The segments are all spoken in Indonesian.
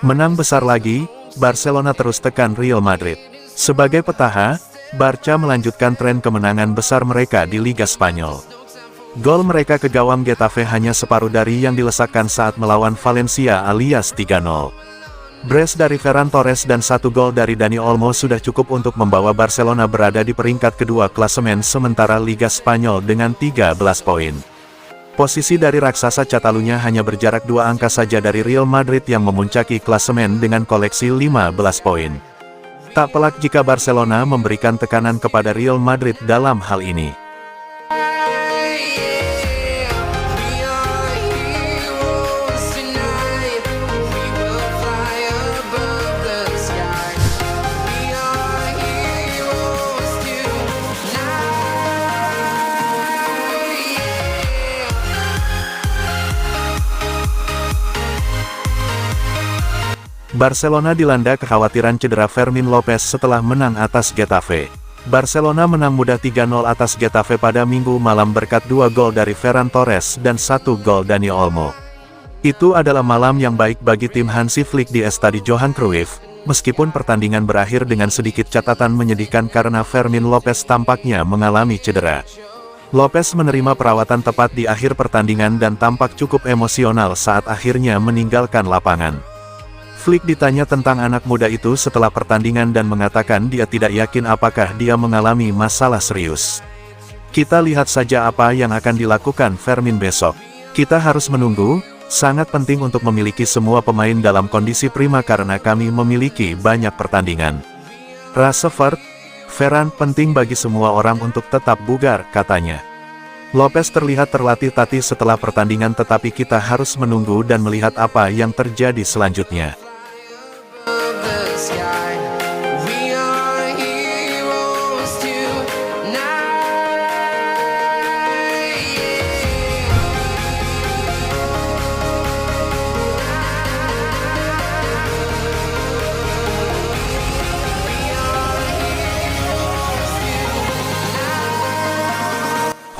Menang besar lagi, Barcelona terus tekan Real Madrid. Sebagai petaha, Barca melanjutkan tren kemenangan besar mereka di Liga Spanyol. Gol mereka ke gawang Getafe hanya separuh dari yang dilesakkan saat melawan Valencia alias 3-0. Brace dari Ferran Torres dan 1 gol dari Dani Olmo sudah cukup untuk membawa Barcelona berada di peringkat kedua klasemen sementara Liga Spanyol dengan 13 poin. Posisi dari raksasa Catalunya hanya berjarak 2 angka saja dari Real Madrid yang memuncaki klasemen dengan koleksi 15 poin. Tak pelak jika Barcelona memberikan tekanan kepada Real Madrid dalam hal ini. Barcelona dilanda kekhawatiran cedera Fermin Lopez setelah menang atas Getafe. Barcelona menang mudah 3-0 atas Getafe pada Minggu malam berkat 2 gol dari Ferran Torres dan 1 gol Dani Olmo. Itu adalah malam yang baik bagi tim Hansi Flick di Estadi Johan Cruyff, meskipun pertandingan berakhir dengan sedikit catatan menyedihkan karena Fermin Lopez tampaknya mengalami cedera. Lopez menerima perawatan tepat di akhir pertandingan dan tampak cukup emosional saat akhirnya meninggalkan lapangan. Flick ditanya tentang anak muda itu setelah pertandingan dan mengatakan dia tidak yakin apakah dia mengalami masalah serius. Kita lihat saja apa yang akan dilakukan Fermin besok. Kita harus menunggu, sangat penting untuk memiliki semua pemain dalam kondisi prima karena kami memiliki banyak pertandingan. Rashford, Ferran penting bagi semua orang untuk tetap bugar, katanya. Lopez terlihat terlatih-tatih setelah pertandingan tetapi kita harus menunggu dan melihat apa yang terjadi selanjutnya.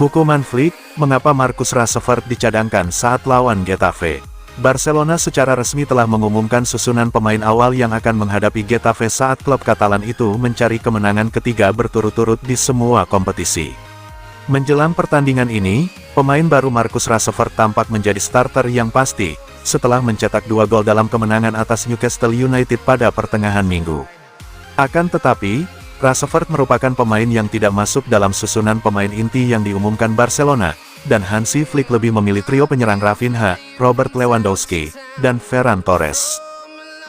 Hukuman Flick, mengapa Marcus Rashford dicadangkan saat lawan Getafe? Barcelona secara resmi telah mengumumkan susunan pemain awal yang akan menghadapi Getafe saat klub Katalan itu mencari kemenangan ketiga berturut-turut di semua kompetisi. Menjelang pertandingan ini, pemain baru Marcus Rashford tampak menjadi starter yang pasti, setelah mencetak 2 gol dalam kemenangan atas Newcastle United pada pertengahan minggu. Akan tetapi, Rashford merupakan pemain yang tidak masuk dalam susunan pemain inti yang diumumkan Barcelona, dan Hansi Flick lebih memilih trio penyerang Rafinha, Robert Lewandowski, dan Ferran Torres.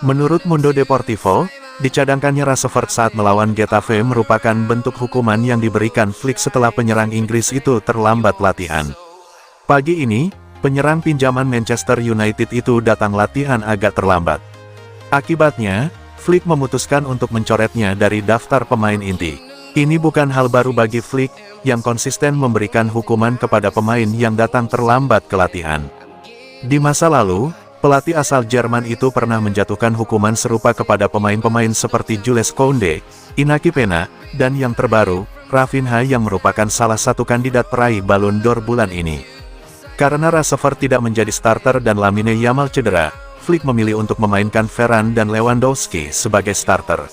Menurut Mundo Deportivo, dicadangkannya Rashford saat melawan Getafe merupakan bentuk hukuman yang diberikan Flick setelah penyerang Inggris itu terlambat latihan. Pagi ini, penyerang pinjaman Manchester United itu datang latihan agak terlambat. Akibatnya, Flick memutuskan untuk mencoretnya dari daftar pemain inti. Ini bukan hal baru bagi Flick, yang konsisten memberikan hukuman kepada pemain yang datang terlambat ke latihan. Di masa lalu, pelatih asal Jerman itu pernah menjatuhkan hukuman serupa kepada pemain-pemain seperti Jules Koundé, Inaki Pena, dan yang terbaru, Rafinha yang merupakan salah satu kandidat peraih Ballon d'Or bulan ini. Karena Rashford tidak menjadi starter dan Lamine Yamal cedera, Flick memilih untuk memainkan Ferran dan Lewandowski sebagai starter.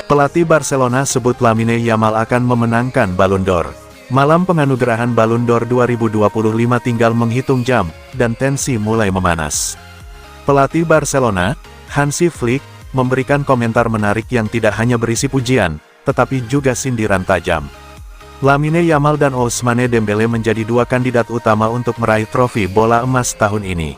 Pelatih Barcelona sebut Lamine Yamal akan memenangkan Ballon d'Or. Malam penganugerahan Ballon d'Or 2025 tinggal menghitung jam, dan tensi mulai memanas. Pelatih Barcelona, Hansi Flick, memberikan komentar menarik yang tidak hanya berisi pujian, tetapi juga sindiran tajam. Lamine Yamal dan Ousmane Dembele menjadi 2 kandidat utama untuk meraih trofi bola emas tahun ini.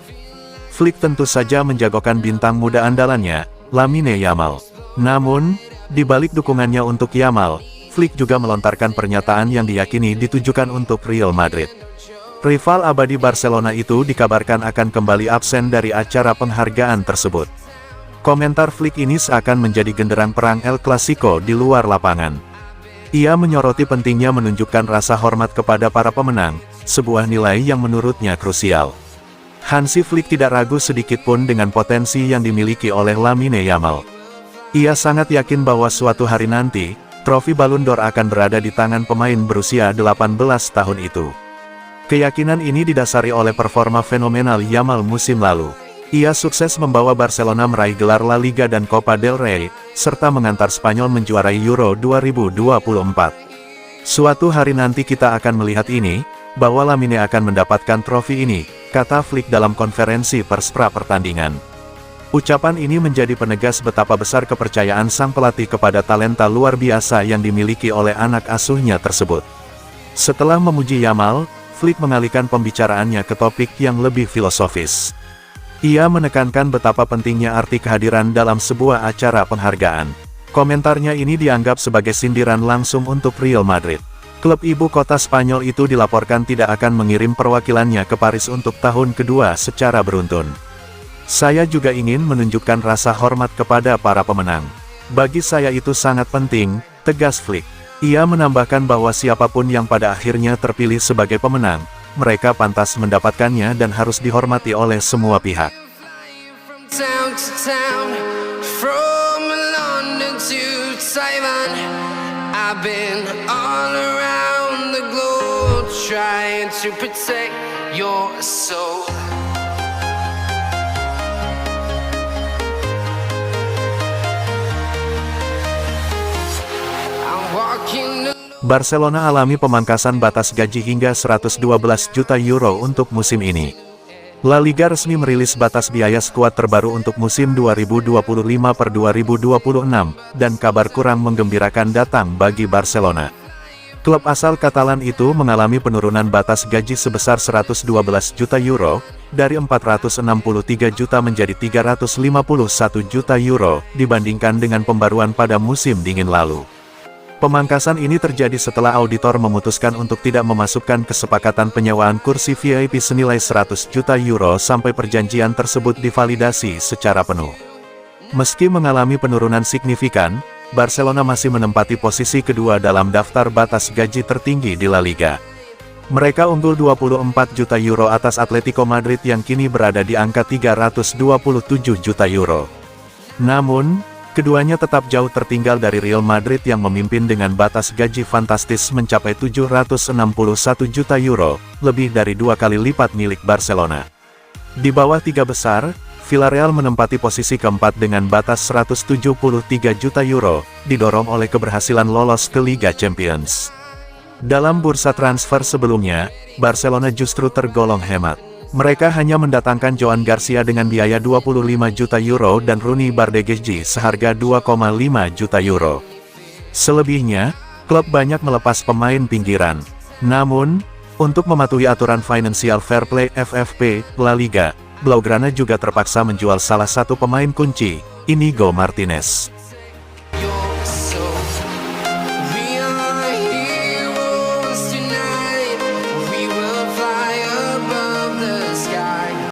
Flick tentu saja menjagokan bintang muda andalannya, Lamine Yamal. Namun, di balik dukungannya untuk Yamal, Flick juga melontarkan pernyataan yang diyakini ditujukan untuk Real Madrid. Rival abadi Barcelona itu dikabarkan akan kembali absen dari acara penghargaan tersebut. Komentar Flick ini seakan menjadi genderang perang El Clasico di luar lapangan. Ia menyoroti pentingnya menunjukkan rasa hormat kepada para pemenang, sebuah nilai yang menurutnya krusial. Hansi Flick tidak ragu sedikitpun dengan potensi yang dimiliki oleh Lamine Yamal. Ia sangat yakin bahwa suatu hari nanti, trofi Ballon d'Or akan berada di tangan pemain berusia 18 tahun itu. Keyakinan ini didasari oleh performa fenomenal Yamal musim lalu. Ia sukses membawa Barcelona meraih gelar La Liga dan Copa del Rey, serta mengantar Spanyol menjuarai Euro 2024. Suatu hari nanti kita akan melihat ini, bahwa Lamine akan mendapatkan trofi ini, kata Flick dalam konferensi pers pra pertandingan. Ucapan ini menjadi penegas betapa besar kepercayaan sang pelatih kepada talenta luar biasa yang dimiliki oleh anak asuhnya tersebut. Setelah memuji Yamal, Flick mengalihkan pembicaraannya ke topik yang lebih filosofis. Ia menekankan betapa pentingnya arti kehadiran dalam sebuah acara penghargaan. Komentarnya ini dianggap sebagai sindiran langsung untuk Real Madrid. Klub ibu kota Spanyol itu dilaporkan tidak akan mengirim perwakilannya ke Paris untuk tahun kedua secara beruntun. Saya juga ingin menunjukkan rasa hormat kepada para pemenang. Bagi saya itu sangat penting, tegas Flick. Ia menambahkan bahwa siapapun yang pada akhirnya terpilih sebagai pemenang, mereka pantas mendapatkannya dan harus dihormati oleh semua pihak. Barcelona alami pemangkasan batas gaji hingga 112 juta euro untuk musim ini. La Liga resmi merilis batas biaya skuad terbaru untuk musim 2025-2026, dan kabar kurang menggembirakan datang bagi Barcelona. Klub asal Katalan itu mengalami penurunan batas gaji sebesar 112 juta euro, dari 463 juta menjadi 351 juta euro, dibandingkan dengan pembaruan pada musim dingin lalu. Pemangkasan ini terjadi setelah auditor memutuskan untuk tidak memasukkan kesepakatan penyewaan kursi VIP senilai 100 juta euro sampai perjanjian tersebut divalidasi secara penuh. Meski mengalami penurunan signifikan, Barcelona masih menempati posisi kedua dalam daftar batas gaji tertinggi di La Liga. Mereka unggul 24 juta euro atas Atletico Madrid yang kini berada di angka 327 juta euro. Namun, keduanya tetap jauh tertinggal dari Real Madrid yang memimpin dengan batas gaji fantastis mencapai 761 juta euro, lebih dari 2 kali lipat milik Barcelona. Di bawah tiga besar, Villarreal menempati posisi keempat dengan batas 173 juta euro, didorong oleh keberhasilan lolos ke Liga Champions. Dalam bursa transfer sebelumnya, Barcelona justru tergolong hemat. Mereka hanya mendatangkan Joan Garcia dengan biaya 25 juta euro dan Rooney Bardghji seharga 2,5 juta euro. Selebihnya, klub banyak melepas pemain pinggiran. Namun, untuk mematuhi aturan Financial Fair Play (FFP) La Liga, Blaugrana juga terpaksa menjual salah satu pemain kunci, Inigo Martinez.